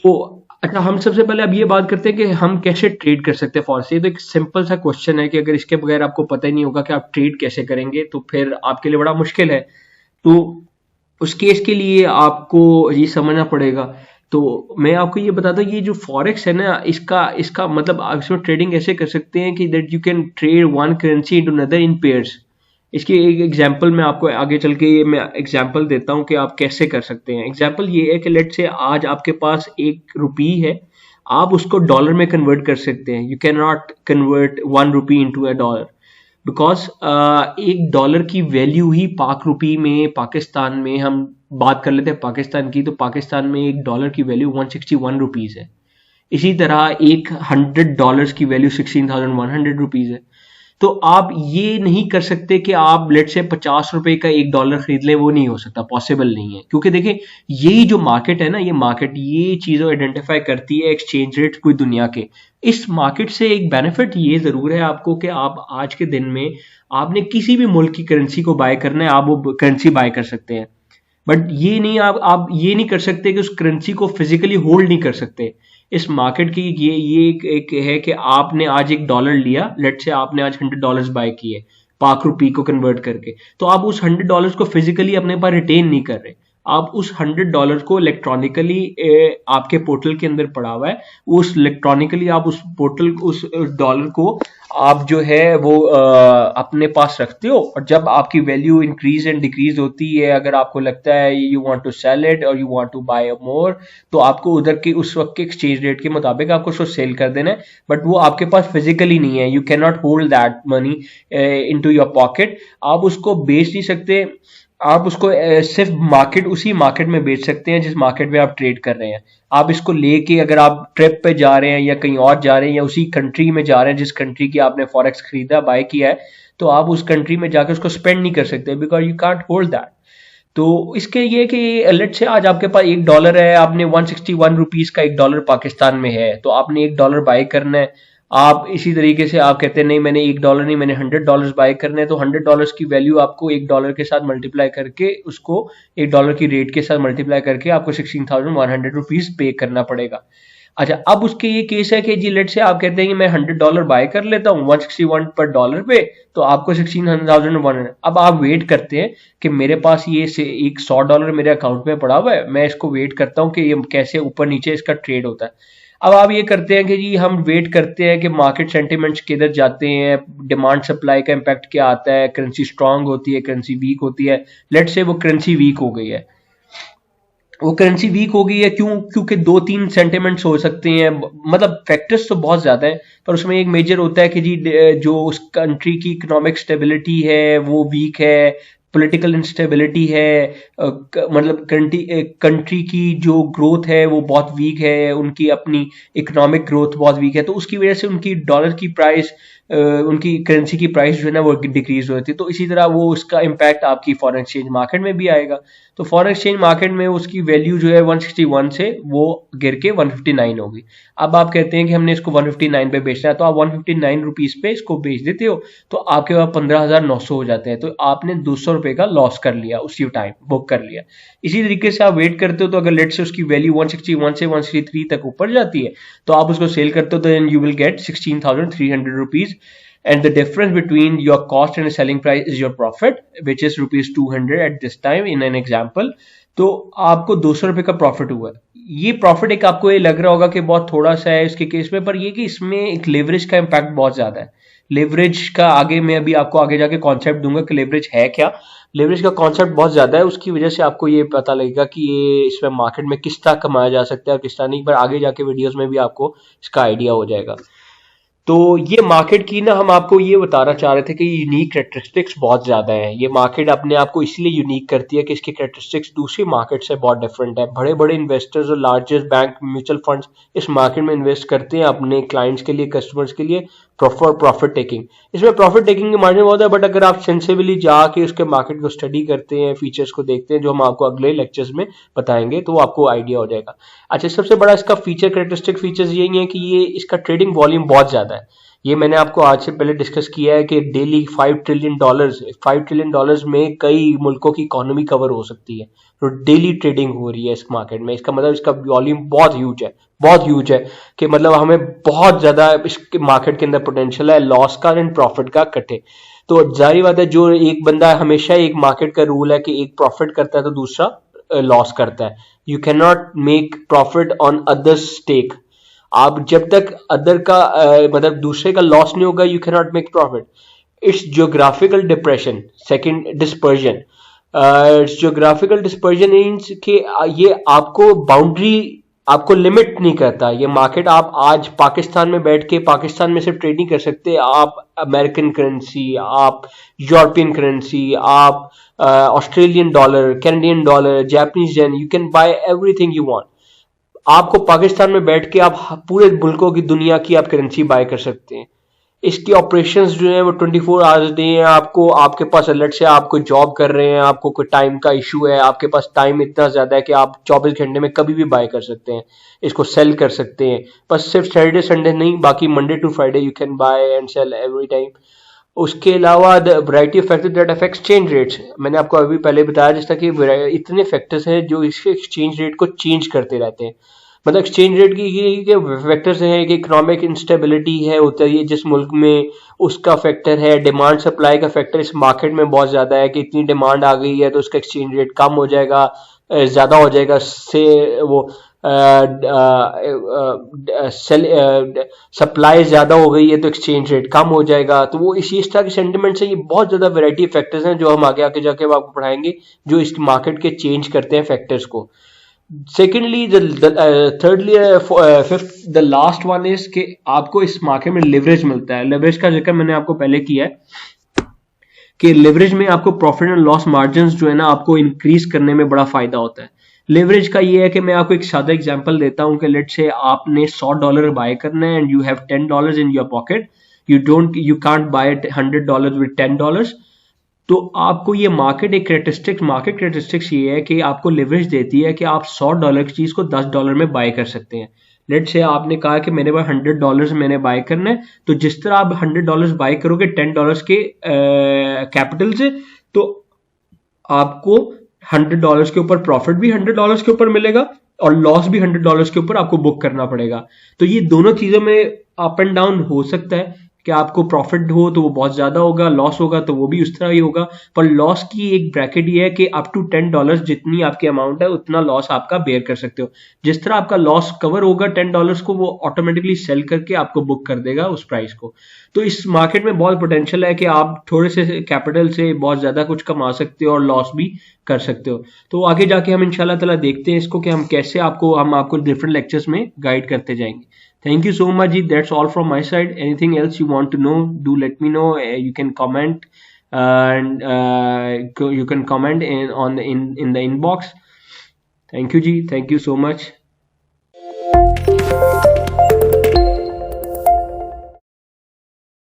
तो अच्छा, हम सबसे पहले अब ये बात करते हैं कि हम कैसे ट्रेड कर सकते हैं फॉरेक्स। ये तो एक सिंपल सा क्वेश्चन है कि अगर इसके बगैर आपको पता ही नहीं होगा कि आप ट्रेड कैसे करेंगे तो फिर आपके लिए बड़ा मुश्किल है। तो उस केस के लिए आपको ये समझना पड़ेगा। तो मैं आपको ये बताता हूँ, ये जो फॉरेक्स है ना, इसका इसका मतलब आप इसमें ट्रेडिंग ऐसे कर सकते हैं कि that you can trade one currency into another in pairs. इसकी एक एग्जांपल मैं आपको आगे चल के ये मैं एग्जांपल देता हूँ कि आप कैसे कर सकते हैं। एग्जांपल ये है कि लेट से आज आपके पास 1 रुपी है, आप उसको डॉलर में कन्वर्ट कर सकते हैं। You can not convert 1 rupee into a dollar, because 1 dollar की वैल्यू ही पाक रुपी में, पाकिस्तान में हम बात कर लेते हैं पाकिस्तान की, तो पाकिस्तान में 1 डॉलर की वैल्यू 161 रुपीज है। इसी तरह 100 डॉलर्स की वैल्यू 16,100 रुपीज है। तो आप ये नहीं कर सकते कि आप लेट से 50 रुपए का 1 डॉलर खरीद लें, वो नहीं हो सकता, पॉसिबल नहीं है। क्योंकि देखिए, यही जो मार्केट है ना, ये मार्केट ये चीज़ों आइडेंटिफाई करती है एक्सचेंज रेट पूरी दुनिया के। इस मार्केट से एक बेनिफिट ये जरूर है आपको कि आप आज के दिन में आपने किसी भी मुल्क की करेंसी को बाय करना है, आप वो करेंसी बाय कर सकते हैं। बट ये नहीं, आप ये नहीं कर सकते कि उस करेंसी को फिजिकली होल्ड नहीं कर सकते। इस मार्केट की ये एक है कि आपने आज 1 डॉलर लिया, लेट से आपने आज 100 डॉलर्स बाय किए पाक रुपी को कन्वर्ट करके, तो आप उस 100 डॉलर्स को फिजिकली अपने पास रिटेन नहीं कर रहे। आप उस 100 डॉलर को इलेक्ट्रॉनिकली आपके पोर्टल के अंदर पड़ा हुआ है, उस इलेक्ट्रॉनिकली आप उस पोर्टल उस डॉलर को आप जो है वो अपने पास रखते हो। और जब आपकी वैल्यू इंक्रीज एंड डिक्रीज होती है, अगर आपको लगता है you want to sell it और you want to buy more, तो आपको उधर के उस वक्त के एक्सचेंज रेट के मुताबिक आपको उसको सेल कर देना है। बट वो आपके पास फिजिकली नहीं है, you can not hold that money into your pocket. आप उसको बेच नहीं सकते, आप उसको सिर्फ मार्केट, उसी मार्केट में बेच सकते हैं जिस मार्केट में आप ट्रेड कर रहे हैं। आप इसको लेके अगर आप ट्रिप पे जा रहे हैं या कहीं और जा रहे हैं या उसी कंट्री में जा रहे हैं जिस कंट्री की आपने फॉरेक्स खरीदा बाय किया है, तो आप उस कंट्री में जाकर उसको स्पेंड नहीं कर सकते, because you can't hold that. तो इसके ये कि लेट से आज आपके पास 1 डॉलर है, आपने 161 रुपीज का 1 डॉलर पाकिस्तान में है, तो आपने 1 डॉलर बाय करना है। आप इसी तरीके से आप कहते हैं नहीं मैंने 1 डॉलर नहीं, मैंने 100 डॉलर्स बाय करने हैं, तो 100 डॉलर्स की वैल्यू आपको 1 डॉलर के साथ मल्टीप्लाई करके, उसको 1 डॉलर की रेट के साथ मल्टीप्लाई करके आपको 16,100 रुपीज पे करना पड़ेगा। अच्छा, अब उसके ये केस है कि जी लेट से आप कहते हैं कि मैं 100 डॉलर बाय कर लेता हूँ 161 पर डॉलर पे, तो आपको 16,100। अब आप वेट करते हैं कि मेरे पास ये से एक 100 डॉलर मेरे अकाउंट में पड़ा हुआ है, मैं इसको वेट करता हूँ कि ये कैसे ऊपर नीचे इसका ट्रेड होता है। अब आप ये करते हैं कि जी हम वेट करते हैं कि मार्केट सेंटिमेंट्स किधर जाते हैं, डिमांड सप्लाई का इम्पैक्ट क्या आता है, करेंसी स्ट्रांग होती है, करेंसी वीक होती है। लेट से वो करेंसी वीक हो गई है, वो करेंसी वीक हो गई है क्यों? क्योंकि 2-3 सेंटिमेंट्स हो सकते हैं, मतलब फैक्टर्स तो बहुत ज्यादा है, पर उसमें एक मेजर होता है कि जी जो उस कंट्री की इकोनॉमिक स्टेबिलिटी है वो वीक है, पॉलिटिकल इंस्टेबिलिटी है, मतलब कंट्री की जो ग्रोथ है वो बहुत वीक है, उनकी अपनी इकोनॉमिक ग्रोथ बहुत वीक है, तो उसकी वजह से उनकी डॉलर की प्राइस, उनकी करेंसी की प्राइस जो है ना वो डिक्रीज हो जाती है। तो इसी तरह वो उसका इम्पैक्ट आपकी फॉरेन एक्सचेंज मार्केट में भी आएगा। तो फॉरेन एक्सचेंज मार्केट में उसकी वैल्यू जो है 161 से वो गिर के 159 होगी। अब आप कहते हैं कि हमने इसको 159 पे बेचना है, तो आप 159 रुपीज पे इसको बेच देते हो, तो आपके पास 15,900 हो जाते हैं, तो आपने 200 रुपए का लॉस कर लिया, उसी टाइम बुक कर लिया। इसी तरीके से आप वेट करते हो, तो अगर लेट से उसकी वैल्यू 161 से 163 तक ऊपर जाती है, तो आप उसको सेल करते हो, तो then you will get 16,300 rupees, and the difference between your cost and selling price is your profit, which is rupees 200 at this time in an example। तो आपको 200 रुपए का प्रॉफिट हुआ है। ये प्रॉफिट एक आपको ये लग रहा होगा कि बहुत थोड़ा सा है इसके केस में, पर ये कि इसमें एक लेवरेज का इम्पैक्ट बहुत ज्यादा है। लेवरेज का आगे मैं अभी आपको आगे जाके कॉन्सेप्ट दूंगा कि लेवरेज है क्या। लेवरेज का कॉन्सेप्ट बहुत ज्यादा है, उसकी वजह से आपको ये पता लगेगा कि ये इसमें मार्केट में किस तरह कमाया जा सकता है और किस तरह नहीं, पर आगे जाके वीडियोस में भी आपको इसका आइडिया हो जाएगा। तो ये मार्केट की ना हम आपको ये बताना चाह रहे थे कि यूनिक कैरेक्टरिस्टिक्स बहुत ज्यादा हैं। ये मार्केट अपने आप को इसलिए यूनिक करती है कि इसके कैरेक्टरिस्टिक्स दूसरी मार्केट से बहुत डिफरेंट है। बड़े बड़े इन्वेस्टर्स और लार्जेस्ट बैंक म्यूचुअल फंड्स इस मार्केट में इन्वेस्ट करते हैं अपने क्लाइंट्स के लिए, कस्टमर्स के लिए, फॉर प्रॉफिट टेकिंग। इसमें प्रॉफिट टेकिंग के मार्जिन बहुत है, बट अगर आप सेंसिबली जाके उसके मार्केट को स्टडी करते हैं, फीचर्स को देखते हैं, जो हम आपको अगले लेक्चर्स में बताएंगे, तो आपको आइडिया हो जाएगा। अच्छा, सबसे बड़ा इसका फीचर, कैरेक्टरिस्टिक फीचर्स यही है कि ये इसका ट्रेडिंग वॉल्यूम बहुत ज्यादा है। ये मैंने आपको आज से पहले डिस्कस किया है कि डेली $5 ट्रिलियन में कई मुल्कों की इकोनॉमी कवर हो सकती है। तो डेली ट्रेडिंग हो रही है इस मार्केट में, इसका मतलब इसका वॉल्यूम बहुत ह्यूज है कि मतलब हमें बहुत ज्यादा इसके मार्केट के अंदर पोटेंशियल है लॉस का एंड प्रॉफिट का इकट्ठे। तो जाहिर बात है, जो एक बंदा, हमेशा एक मार्केट का रूल है कि एक प्रॉफिट करता है तो दूसरा लॉस करता है। You can not make profit on other stake. आप जब तक अदर का मतलब दूसरे का लॉस नहीं होगा, you can not make profit. It's geographical depression, second dispersion. Geographical dispersion means कि ये आपको बाउंड्री, आपको लिमिट नहीं करता ये मार्केट। आप आज पाकिस्तान में बैठ के पाकिस्तान में सिर्फ ट्रेड नहीं कर सकते, आप अमेरिकन करेंसी, आप यूरोपियन करेंसी, आप Australian dollar, Canadian dollar, Japanese yen, you can bye everything you want. आपको पाकिस्तान में बैठ के आप पूरे मुल्कों की, दुनिया की आप करेंसी बाय कर सकते हैं। इसकी ऑपरेशंस जो है वो 24 आवर्स डे है। आपको, आपके पास अलर्ट से, आपको जॉब कर रहे हैं, आपको कोई टाइम का इशू है, आपके पास टाइम इतना ज्यादा है कि आप 24 घंटे में कभी भी बाय कर सकते हैं, इसको सेल कर सकते हैं। बस सिर्फ सैटरडे संडे नहीं, बाकी Monday to Friday you can buy and sell every time. उसके अलावा the variety of factors that affect exchange rates, मैंने आपको अभी पहले बताया, जिस तरह कि इतने फैक्टर्स हैं जो इसके एक्सचेंज रेट को चेंज करते रहते हैं। मतलब एक्सचेंज रेट की ये फैक्टर्स हैं कि इकोनॉमिक इंस्टेबिलिटी है, होती है जिस मुल्क में, उसका फैक्टर है। डिमांड सप्लाई का फैक्टर इस मार्केट में बहुत ज्यादा है कि इतनी डिमांड आ गई है तो उसका एक्सचेंज रेट कम हो जाएगा, ज्यादा हो जाएगा, से वो सप्लाई ज्यादा हो गई है तो एक्सचेंज रेट कम हो जाएगा। तो वो इस तरह के सेंटिमेंट्स हैं। ये बहुत ज्यादा वैरायटी फैक्टर्स हैं जो हम आगे आके जाके आपको पढ़ाएंगे, जो इस मार्केट के चेंज करते हैं फैक्टर्स को। Secondly, thirdly, fifth, the last one is कि आपको इस मार्केट में लिवरेज मिलता है। लिवरेज का जिक्र मैंने आपको पहले किया है कि लिवरेज में आपको प्रॉफिट एंड लॉस मार्जिन जो है ना, आपको इंक्रीज करने में बड़ा फायदा होता है। लिवरेज का ये है कि मैं आपको एक सादा एग्जांपल देता हूं कि लेट्स से आपने $100 बाय करना है and you have $10 in your pocket. You can't buy $100 with $10। तो आपको ये मार्केट कैरेक्टरिस्टिक्स ये है कि आपको लिवरेज देती है कि आप $100 की चीज को $10 में बाय कर सकते हैं। लेट से आपने कहा कि मेरे पास $100 मैंने बाय करना है, तो जिस तरह आप $100 बाय करोगे $10 के कैपिटल से, तो आपको $100 के ऊपर प्रॉफिट भी $100 के ऊपर मिलेगा और लॉस भी $100 के ऊपर आपको बुक करना पड़ेगा। तो ये दोनों चीजों में अप एंड डाउन हो सकता है कि आपको प्रॉफिट हो तो वो बहुत ज्यादा होगा, लॉस होगा तो वो भी उस तरह ही होगा। पर लॉस की एक ब्रैकेट ये है कि अप टू $10 जितनी आपकी अमाउंट है उतना लॉस आपका बेयर कर सकते हो। जिस तरह आपका लॉस कवर होगा $10 को, वो ऑटोमेटिकली सेल करके आपको बुक कर देगा उस प्राइस को। तो इस मार्केट में बहुत पोटेंशियल है कि आप थोड़े से कैपिटल से बहुत ज्यादा कुछ कमा सकते हो और लॉस भी कर सकते हो। तो आगे जाके हम इंशाल्लाह ताला देखते हैं इसको कि हम कैसे हम आपको डिफरेंट लेक्चर्स में गाइड करते जाएंगे। Thank you so much Ji. That's all from my side. Anything else you want to know, do let me know. You can comment and you can comment in the inbox. Thank you Ji. Thank you so much.